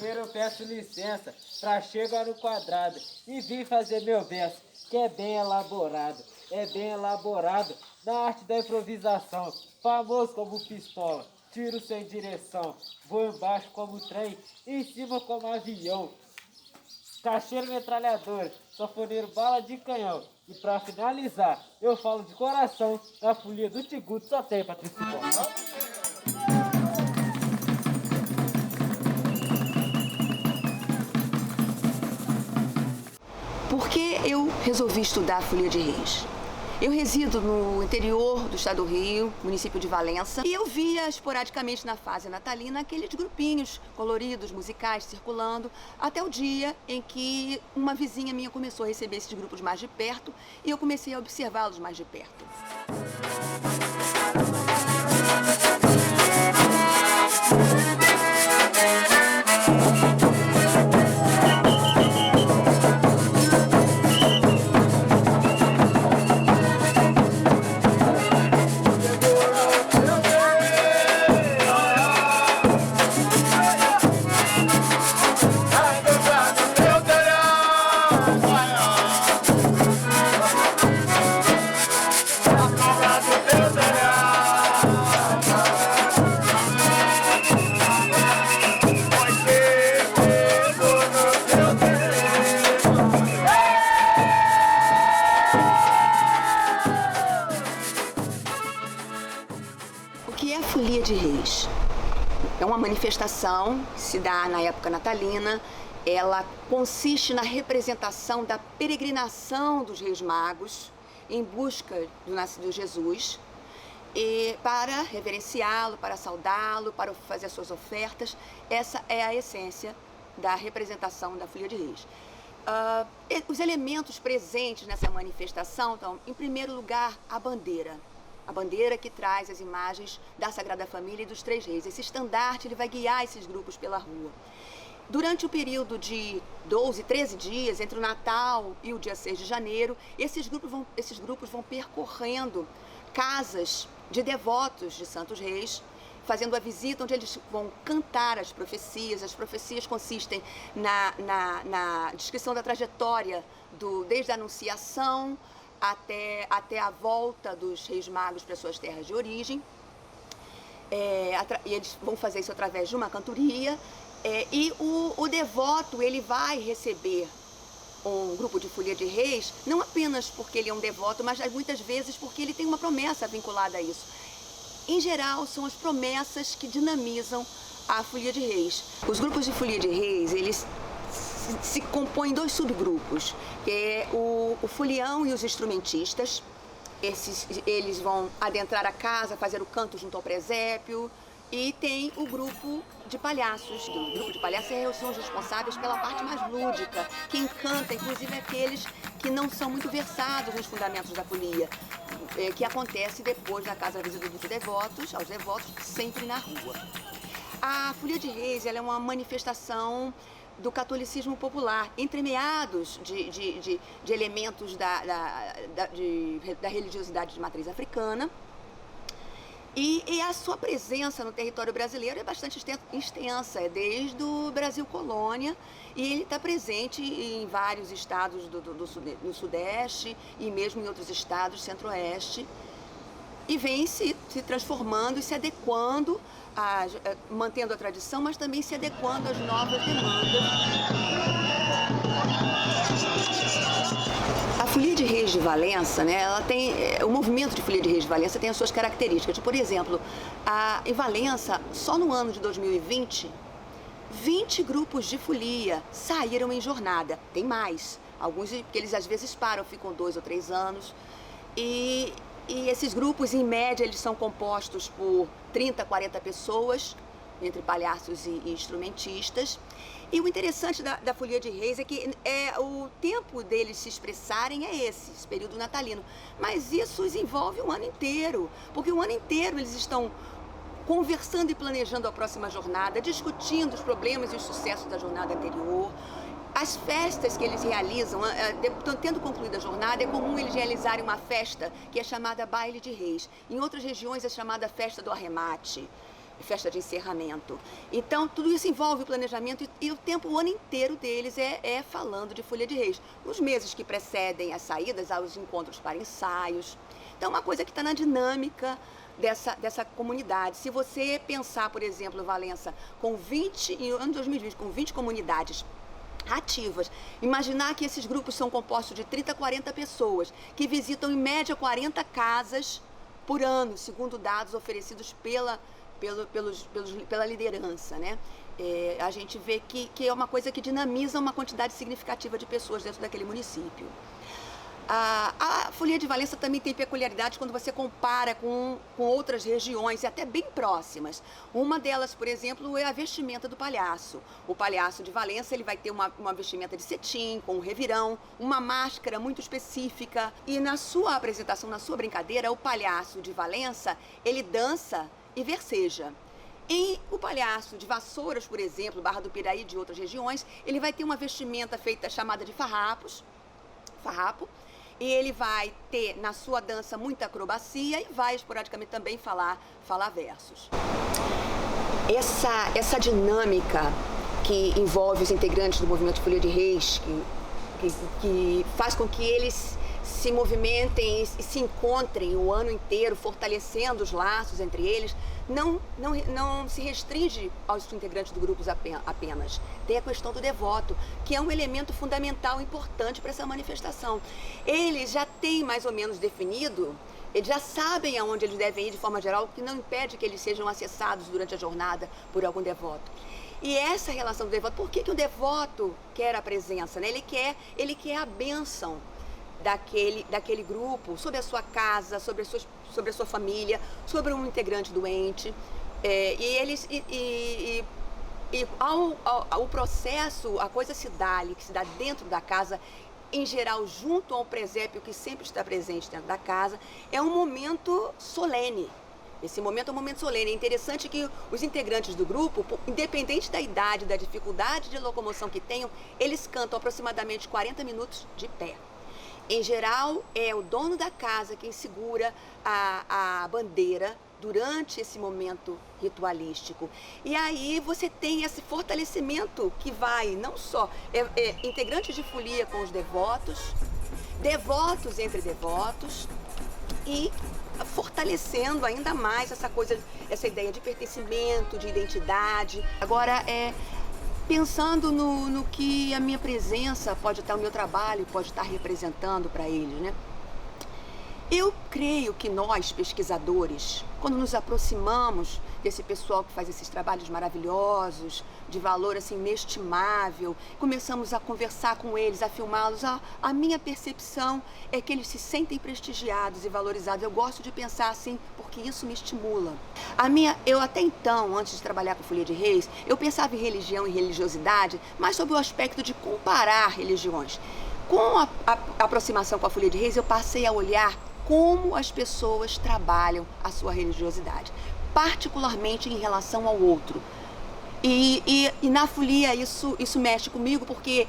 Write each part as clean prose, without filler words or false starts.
Sexta-feira eu peço licença pra chegar no quadrado e vir fazer meu verso, que é bem elaborado. É bem elaborado na arte da improvisação, famoso como pistola, tiro sem direção, vou embaixo como trem, em cima como avião. Cacheiro metralhador, sanfoneiro bala de canhão. E pra finalizar, eu falo de coração, na folia do Tiguto só tem Patrícia Cipó. Por que eu resolvi estudar a Folia de Reis? Eu resido no interior do estado do Rio, município de Valença, e eu via esporadicamente na fase natalina aqueles grupinhos coloridos, musicais, circulando, até o dia em que uma vizinha minha começou a receber esses grupos mais de perto e eu comecei a observá-los mais de perto. O que é a Folia de Reis? É uma manifestação que se dá na época natalina. Ela consiste na representação da peregrinação dos Reis Magos em busca do nascido Jesus, e para reverenciá-lo, para saudá-lo, para fazer as suas ofertas. Essa é a essência da representação da Folia de Reis. Os elementos presentes nessa manifestação, então, em primeiro lugar, a bandeira. A bandeira que traz as imagens da Sagrada Família e dos Três Reis. Esse estandarte ele vai guiar esses grupos pela rua. Durante o período de 12, 13 dias, entre o Natal e o dia 6 de janeiro, esses grupos vão percorrendo casas de devotos de Santos Reis, fazendo a visita onde eles vão cantar as profecias. As profecias consistem na descrição da trajetória desde a Anunciação até a volta dos Reis Magos para suas terras de origem. E eles vão fazer isso através de uma cantoria. E o devoto ele vai receber um grupo de Folia de Reis, não apenas porque ele é um devoto, mas muitas vezes porque ele tem uma promessa vinculada a isso. Em geral, são as promessas que dinamizam a Folia de Reis. Os grupos de Folia de Reis, eles se compõem em dois subgrupos, que é o folião e os instrumentistas. Eles vão adentrar a casa, fazer o canto junto ao presépio. E tem o grupo de palhaços. O grupo de palhaços são os responsáveis pela parte mais lúdica, que encanta, inclusive, aqueles que não são muito versados nos fundamentos da folia, que acontece depois na casa da visita dos devotos, aos devotos, sempre na rua. A Folia de Reis ela é uma manifestação do catolicismo popular, entremeados de elementos da religiosidade de matriz africana. E a sua presença no território brasileiro é bastante extensa, é desde o Brasil colônia, e ele está presente em vários estados do Sudeste e mesmo em outros estados centro-oeste, e vem se transformando e se adequando, mantendo a tradição, mas também se adequando às novas demandas. A Folia de Reis de Valença, né, o movimento de Folia de Reis de Valença tem as suas características. Por exemplo, em Valença, só no ano de 2020, 20 grupos de folia saíram em jornada. Tem mais, alguns porque eles às vezes param, ficam 2 ou 3 anos. E esses grupos, em média, eles são compostos por 30, 40 pessoas, entre palhaços e instrumentistas. E o interessante da Folia de Reis é que o tempo deles se expressarem é esse período natalino. Mas isso os envolve o ano inteiro, porque o ano inteiro eles estão conversando e planejando a próxima jornada, discutindo os problemas e os sucessos da jornada anterior. As festas que eles realizam, tendo concluída a jornada, é comum eles realizarem uma festa que é chamada Baile de Reis. Em outras regiões é chamada Festa do Arremate, festa de encerramento. Então, tudo isso envolve o planejamento e o ano inteiro deles é falando de Folia de Reis. Nos meses que precedem as saídas, há os encontros para ensaios. Então, uma coisa que está na dinâmica dessa comunidade. Se você pensar, por exemplo, Valença, em ano 2020, com 20 comunidades ativas, imaginar que esses grupos são compostos de 30 a 40 pessoas, que visitam em média 40 casas por ano, segundo dados oferecidos pela liderança, né? A gente vê que é uma coisa que dinamiza uma quantidade significativa de pessoas dentro daquele município. A Folia de Valença também tem peculiaridades quando você compara com outras regiões, e até bem próximas. Uma delas, por exemplo, é a vestimenta do palhaço. O palhaço de Valença, ele vai ter uma vestimenta de cetim, com um revirão, uma máscara muito específica. E na sua apresentação, na sua brincadeira, o palhaço de Valença, ele dança e verseja. E o palhaço de Vassouras, por exemplo, Barra do Piraí e de outras regiões, ele vai ter uma vestimenta chamada de farrapo, e ele vai ter na sua dança muita acrobacia e vai esporadicamente também falar versos. Essa dinâmica que envolve os integrantes do movimento Folia de Reis, que faz com que eles se movimentem e se encontrem o ano inteiro, fortalecendo os laços entre eles, não se restringe aos integrantes do grupo apenas. Tem a questão do devoto, que é um elemento fundamental, importante para essa manifestação. Eles já têm mais ou menos definido, eles já sabem aonde eles devem ir de forma geral, o que não impede que eles sejam acessados durante a jornada por algum devoto. E essa relação do devoto, por que o devoto quer a presença, né? Ele quer a bênção daquele grupo, sobre a sua casa, sobre a sua família, sobre um integrante doente. O processo, a coisa que se dá dentro da casa, em geral, junto ao presépio que sempre está presente dentro da casa, é um momento solene. Esse momento é um momento solene. É interessante que os integrantes do grupo, independente da idade, da dificuldade de locomoção que tenham, eles cantam aproximadamente 40 minutos de pé. Em geral, é o dono da casa quem segura a bandeira durante esse momento ritualístico. E aí você tem esse fortalecimento que vai não só integrantes de folia com os devotos, devotos entre devotos, e fortalecendo ainda mais essa ideia de pertencimento, de identidade. Agora, pensando no que a minha presença pode estar, o meu trabalho pode estar representando para eles, né? Eu creio que nós, pesquisadores, quando nos aproximamos desse pessoal que faz esses trabalhos maravilhosos, de valor assim inestimável, começamos a conversar com eles, a filmá-los, a minha percepção é que eles se sentem prestigiados e valorizados. Eu gosto de pensar assim, porque isso me estimula. Eu até então, antes de trabalhar com Folia de Reis, eu pensava em religião e religiosidade, mas sob o aspecto de comparar religiões. Com a aproximação com a Folia de Reis, eu passei a olhar como as pessoas trabalham a sua religiosidade, particularmente em relação ao outro. E na folia isso mexe comigo, porque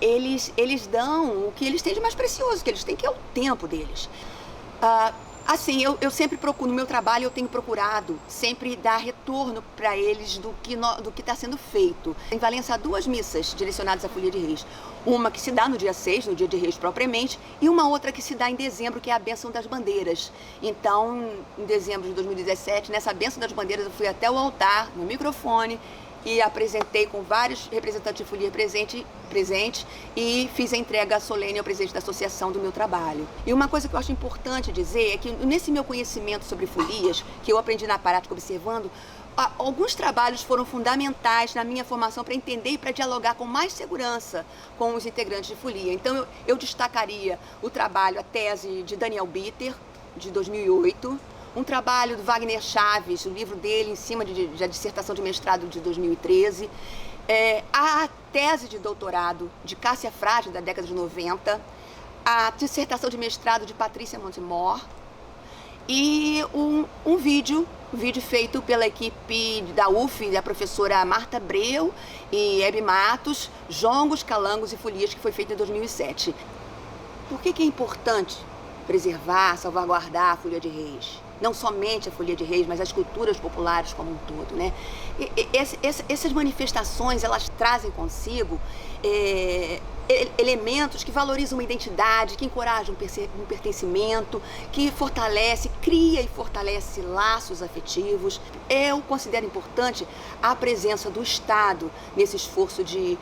eles dão o que eles têm de mais precioso, que eles têm, que é o tempo deles. Assim, eu sempre procuro, no meu trabalho eu tenho procurado sempre dar retorno para eles do que está sendo feito. Em Valença há 2 missas direcionadas à Folia de Reis. Uma que se dá no dia 6, no dia de Reis propriamente, e uma outra que se dá em dezembro, que é a Bênção das Bandeiras. Então, em dezembro de 2017, nessa Bênção das Bandeiras, eu fui até o altar, no microfone, e apresentei com vários representantes de folia presentes e fiz a entrega solene ao presidente da associação do meu trabalho. E uma coisa que eu acho importante dizer é que nesse meu conhecimento sobre folias, que eu aprendi na prática observando, alguns trabalhos foram fundamentais na minha formação para entender e para dialogar com mais segurança com os integrantes de folia. Então eu destacaria o trabalho, a tese de Daniel Bitter, de 2008, um trabalho do Wagner Chaves, o livro dele em cima da dissertação de mestrado de 2013, a tese de doutorado de Cássia Frade, da década de 90, a dissertação de mestrado de Patrícia Montemor, e um vídeo feito pela equipe da UF, da professora Marta Abreu e Hebe Matos, Jongos, Calangos e Folias, que foi feito em 2007. Por que é importante preservar, salvaguardar a Folia de Reis? não somente a Folia de Reis, mas as culturas populares como um todo, né? Essas manifestações, elas trazem consigo elementos que valorizam uma identidade, que encorajam um pertencimento, que cria e fortalece laços afetivos. Eu considero importante a presença do Estado nesse esforço de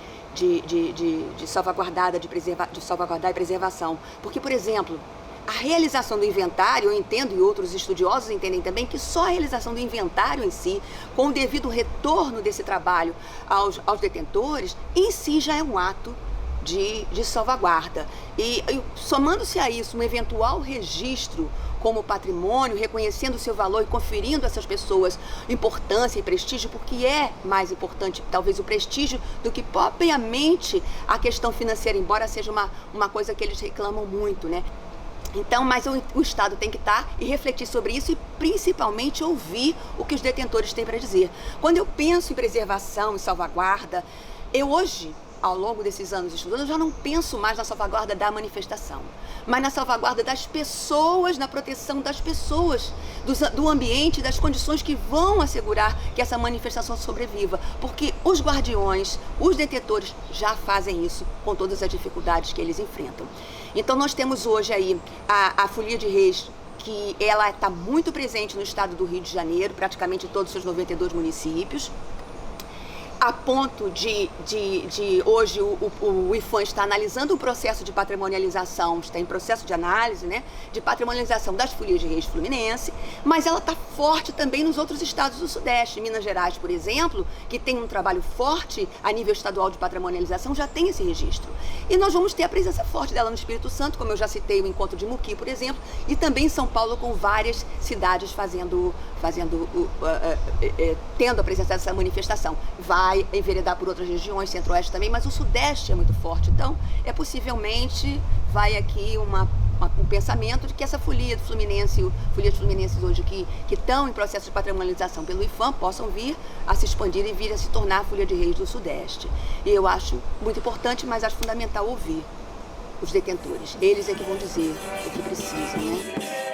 salvaguardar e preservação. Porque, por exemplo, a realização do inventário, eu entendo, e outros estudiosos entendem também, que só a realização do inventário em si, com o devido retorno desse trabalho aos detentores, em si já é um ato de salvaguarda. E somando-se a isso um eventual registro como patrimônio, reconhecendo o seu valor e conferindo a essas pessoas importância e prestígio, porque é mais importante talvez o prestígio do que propriamente a questão financeira, embora seja uma coisa que eles reclamam muito, né? Então, mas o Estado tem que estar e refletir sobre isso e principalmente ouvir o que os detentores têm para dizer. Quando eu penso em preservação e salvaguarda, eu hoje, ao longo desses anos estudando, eu já não penso mais na salvaguarda da manifestação, mas na salvaguarda das pessoas, na proteção das pessoas, do ambiente, das condições que vão assegurar que essa manifestação sobreviva, porque os guardiões, os detentores já fazem isso com todas as dificuldades que eles enfrentam. Então nós temos hoje aí a Folia de Reis, que ela está muito presente no estado do Rio de Janeiro, praticamente em todos os seus 92 municípios, a ponto de hoje o IPHAN está analisando o processo de patrimonialização, está em processo de análise, né, de patrimonialização das Folias de Reis Fluminense, mas ela está forte também nos outros estados do Sudeste. Minas Gerais, por exemplo, que tem um trabalho forte a nível estadual de patrimonialização, já tem esse registro. E nós vamos ter a presença forte dela no Espírito Santo, como eu já citei o encontro de Muqui, por exemplo, e também em São Paulo, com várias cidades tendo a presença dessa manifestação. Vai enveredar por outras regiões, Centro-Oeste também, mas o Sudeste é muito forte. Então, possivelmente, vai aqui um pensamento de que essa Folia do Fluminense, Folias Fluminenses hoje que estão em processo de patrimonialização pelo IPHAN, possam vir a se expandir e vir a se tornar a Folia de Reis do Sudeste. E eu acho muito importante, mas acho fundamental ouvir os detentores. Eles é que vão dizer o que precisam, né?